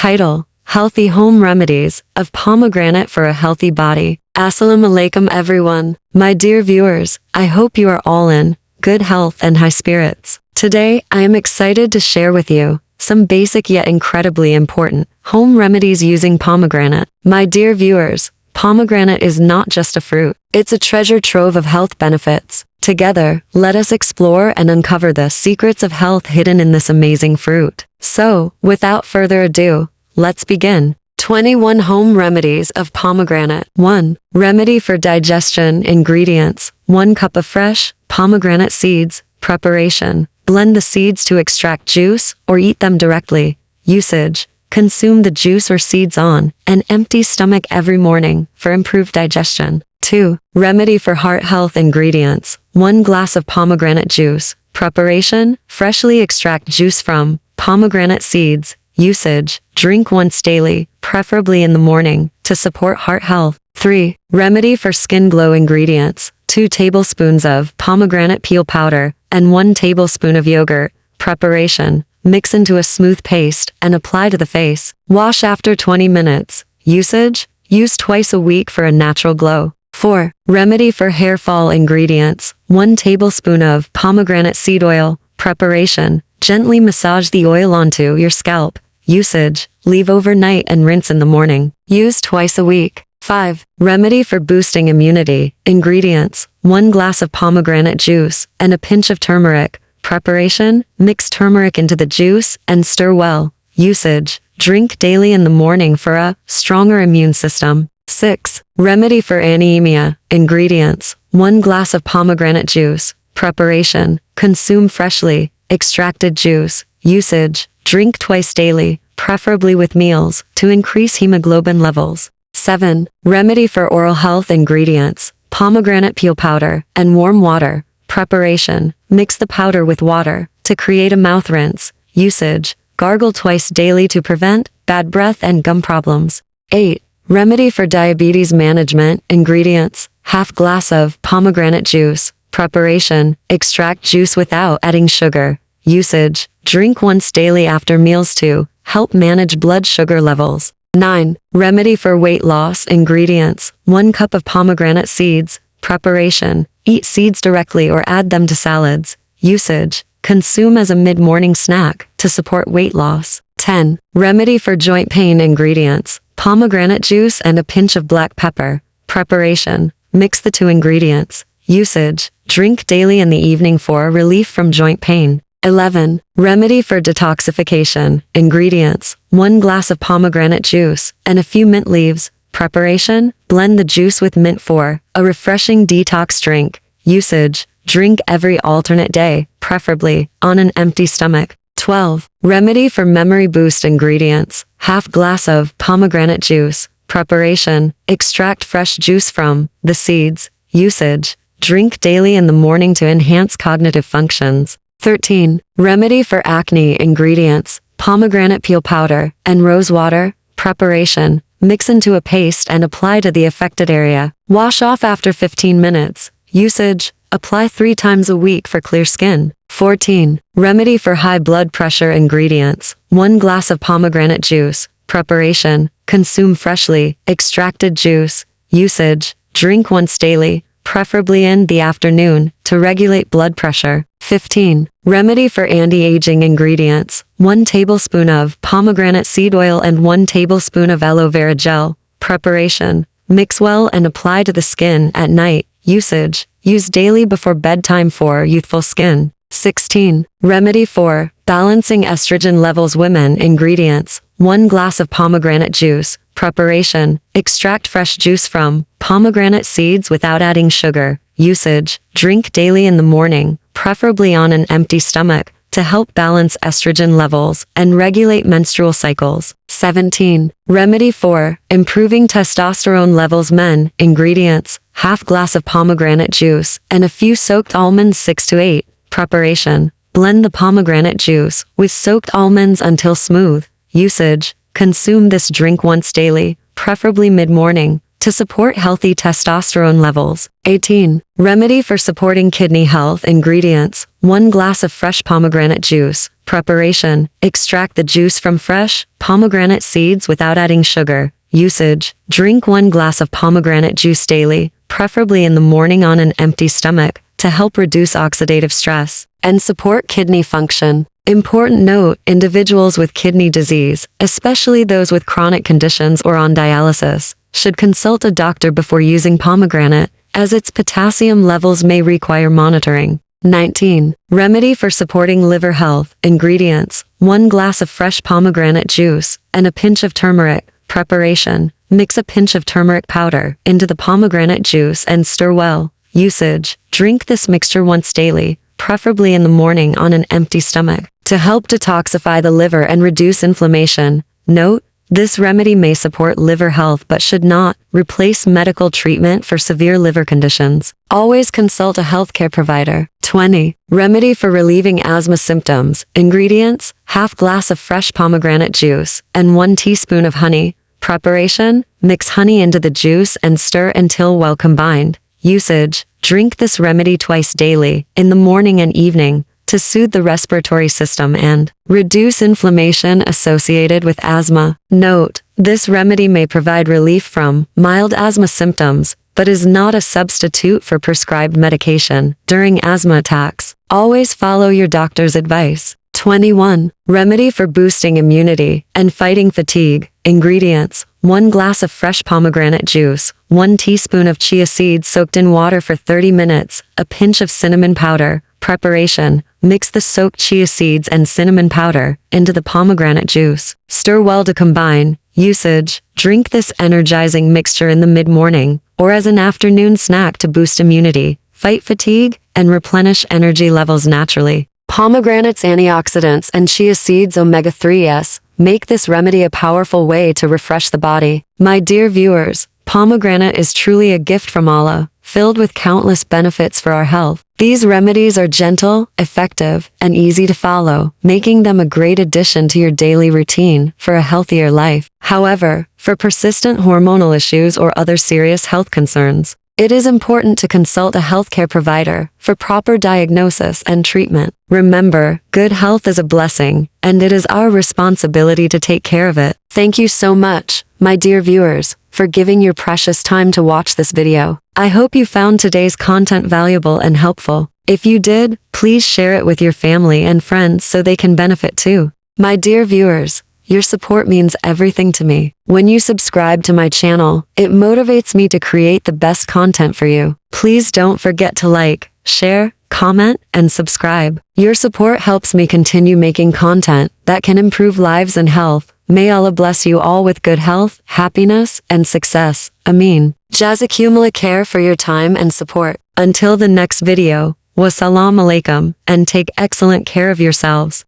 Title: Healthy Home Remedies of Pomegranate for a Healthy Body. Assalamu alaikum everyone. My dear viewers, I hope you are all in good health and high spirits. Today, I am excited to share with you some basic yet incredibly important home remedies using pomegranate. My dear viewers, pomegranate is not just a fruit, it's a treasure trove of health benefits. Together, let us explore and uncover the secrets of health hidden in this amazing fruit. So, without further ado, let's begin. 21 Home Remedies of Pomegranate. 1. Remedy for digestion. Ingredients: 1 cup of fresh pomegranate seeds. Preparation: blend the seeds to extract juice or eat them directly. Usage: consume the juice or seeds on an empty stomach every morning for improved digestion. 2. Remedy for heart health. Ingredients: 1 glass of pomegranate juice. Preparation: freshly extract juice from pomegranate seeds. Usage: drink once daily, preferably in the morning, to support heart health. 3. Remedy for skin glow. Ingredients: 2 tablespoons of pomegranate peel powder and 1 tablespoon of yogurt. Preparation: mix into a smooth paste and apply to the face. Wash after 20 minutes. Usage: use twice a week for a natural glow. 4. Remedy for hair fall. Ingredients: 1 tablespoon of pomegranate seed oil. Preparation: gently massage the oil onto your scalp. Usage: leave overnight and rinse in the morning. Use twice a week. 5. Remedy for boosting immunity. Ingredients: 1 glass of pomegranate juice and a pinch of turmeric. Preparation: mix turmeric into the juice and stir well. Usage: drink daily in the morning for a stronger immune system. 6. Remedy for anemia. Ingredients: 1 glass of pomegranate juice. Preparation: consume freshly extracted juice. Usage: drink twice daily, preferably with meals, to increase hemoglobin levels. 7. Remedy for oral health. Ingredients: pomegranate peel powder and warm water. Preparation: mix the powder with water to create a mouth rinse. Usage: gargle twice daily to prevent bad breath and gum problems. 8. Remedy for diabetes management. Ingredients: half glass of pomegranate juice. Preparation: extract juice without adding sugar. Usage: drink once daily after meals to help manage blood sugar levels. 9. Remedy for weight loss. Ingredients: 1 cup of pomegranate seeds. Preparation: eat seeds directly or add them to salads. Usage: consume as a mid-morning snack to support weight loss. 10. Remedy for joint pain. Ingredients: pomegranate juice and a pinch of black pepper. Preparation: mix the 2 ingredients. Usage: drink daily in the evening for relief from joint pain. 11. Remedy for detoxification. Ingredients: 1 glass of pomegranate juice and a few mint leaves. Preparation: blend the juice with mint for a refreshing detox drink. Usage: drink every alternate day, preferably on an empty stomach. 12. Remedy for memory boost. Ingredients: half glass of pomegranate juice. Preparation: extract fresh juice from the seeds. Usage: drink daily in the morning to enhance cognitive functions. 13. Remedy for acne. Ingredients: pomegranate peel powder and rose water. Preparation: mix into a paste and apply to the affected area. Wash off after 15 minutes. Usage: apply 3 times a week for clear skin. 14. Remedy for high blood pressure. Ingredients: 1 glass of pomegranate juice. Preparation: consume freshly extracted juice. Usage: drink once daily, preferably in the afternoon, to regulate blood pressure. 15. Remedy for anti-aging. Ingredients: 1 tablespoon of pomegranate seed oil and 1 tablespoon of aloe vera gel. Preparation: mix well and apply to the skin at night. Usage: use daily before bedtime for youthful skin. 16. Remedy for balancing estrogen levels. Women. Ingredients: 1 glass of pomegranate juice. Preparation: extract fresh juice from pomegranate seeds without adding sugar. Usage: drink daily in the morning, preferably on an empty stomach, to help balance estrogen levels and regulate menstrual cycles. 17. Remedy for improving testosterone levels. Men. Ingredients: half glass of pomegranate juice and a few soaked almonds. 6 to 8. Preparation: blend the pomegranate juice with soaked almonds until smooth. Usage: consume this drink once daily, preferably mid-morning, to support healthy testosterone levels. 18. Remedy for supporting kidney health. Ingredients: 1 glass of fresh pomegranate juice. Preparation: extract the juice from fresh pomegranate seeds without adding sugar. Usage: drink 1 glass of pomegranate juice daily, preferably in the morning on an empty stomach, to help reduce oxidative stress and support kidney function. Important note: individuals with kidney disease, especially those with chronic conditions or on dialysis, should consult a doctor before using pomegranate, as its potassium levels may require monitoring. 19. Remedy for supporting liver health. Ingredients: 1 glass of fresh pomegranate juice and a pinch of turmeric. Preparation: mix a pinch of turmeric powder into the pomegranate juice and stir well. Usage: drink this mixture once daily, preferably in the morning on an empty stomach, to help detoxify the liver and reduce inflammation. Note: this remedy may support liver health but should not replace medical treatment for severe liver conditions. Always consult a healthcare provider. 20. Remedy for relieving asthma symptoms. Ingredients: half glass of fresh pomegranate juice and 1 teaspoon of honey. Preparation: mix honey into the juice and stir until well combined. Usage: drink this remedy twice daily, in the morning and evening, to soothe the respiratory system and reduce inflammation associated with asthma. Note: this remedy may provide relief from mild asthma symptoms, but is not a substitute for prescribed medication during asthma attacks. Always follow your doctor's advice. 21. Remedy for boosting immunity and fighting fatigue. Ingredients: 1 glass of fresh pomegranate juice, 1 teaspoon of chia seeds soaked in water for 30 minutes, a pinch of cinnamon powder. Preparation: mix the soaked chia seeds and cinnamon powder into the pomegranate juice. Stir well to combine. Usage: drink this energizing mixture in the mid-morning or as an afternoon snack to boost immunity, fight fatigue, and replenish energy levels naturally. Pomegranate's antioxidants and chia seeds' omega-3s make this remedy a powerful way to refresh the body. My dear viewers, pomegranate is truly a gift from Allah, filled with countless benefits for our health. These remedies are gentle, effective, and easy to follow, making them a great addition to your daily routine for a healthier life. However, for persistent hormonal issues or other serious health concerns, it is important to consult a healthcare provider for proper diagnosis and treatment. Remember, good health is a blessing, and it is our responsibility to take care of it. Thank you so much, my dear viewers, for giving your precious time to watch this video. I hope you found today's content valuable and helpful. If you did, please share it with your family and friends so they can benefit too. My dear viewers, your support means everything to me. When you subscribe to my channel, it motivates me to create the best content for you. Please don't forget to like, share, comment, and subscribe. Your support helps me continue making content that can improve lives and health. May Allah bless you all with good health, happiness, and success. Ameen. Jazakumullah khair for your time and support. Until the next video, wassalamu alaikum, and take excellent care of yourselves.